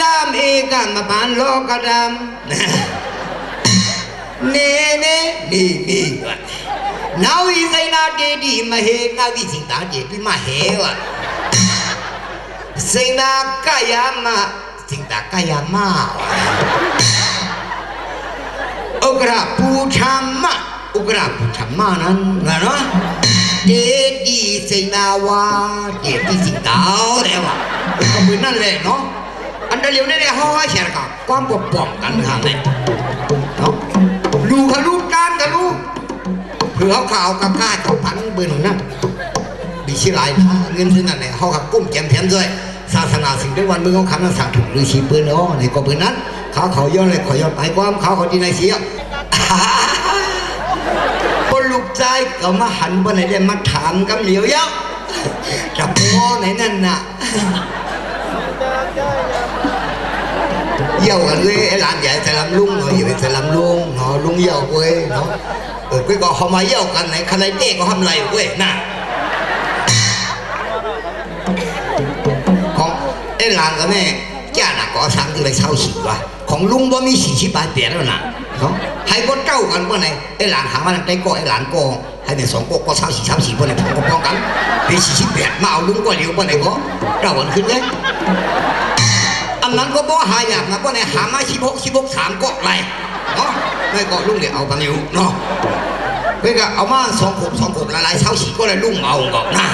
รามเอกมาปานโลกดำเน่เน่นี่นี่นาวิสัยนาเดดีมาเฮนาวิสิตาเดดีมาเฮวะสิงนากายามาสิงตากายามาอุกราปูชามะอุกราปูชามานั้นนะเนาะเดดีสิงนาวาเดดีสิงตาเดี๋ยวก็เป็นนั่นแหละเนาะอันเดียวนี่เขาให้เชื่อกันความปกป้องกันทางไหนเนาะดูเขาลูกการกันลูกเผื่อเขาเอากระก้าเขาพันเบอร์หนึ่งนั่นดีชิลายนะเงินที่นั่นเนี่ยเขาขับกุ้มแจมแถมด้วยศาสนาสิ่งด้วยวันมือเขาคำนั้นสั่งถูกหรือชีปืนเนาะในก็ปืนนั้นเขาย้อนเลยขอย้อนไปความเขาดีในเสียคนลูกใจก็มาหันบนไหนได้มาถามกำเหลียวยับจับพ่อไหนนั่นน่ะเยี่ยวกันเลยไอ้หลานใหญ่จะลำลุงหน่อยอยู่จะลำลุงเนาะลุงเยี่ยวเว้ยเนาะก็เขามาเยี่ยวกันไหนใครเจ๊ก็ทำไรเว้ยน่ะของไอ้หลานกันเนี่ยแก่หนักก็สั่งที่ไปเช่าฉีวะของลุงว่ามีฉีปลายเปลี่ยนแล้วนะเนาะให้ก็เจ้ากันว่าไหนไอ้หลานหามาได้ก็ไอ้หลานก็ให้เนี่ย2ก็เช่าฉีว่าไหนผมก็ป้องกันเป็นฉีเปลี่ยนมาเอาลุงก็เลี้ยวว่าไหนก็เจ้ากันขึ้นเลยอันนั้นก็บ่หายากนะว่าไหนหามา16 3ก็ไรเนาะไม่ก็ลุงเดี๋ยวเอากันอยู่เนาะเพื่อเอามา2 ขวบหลายๆเช่าฉีก็เลยลุงเอาก่อนนะ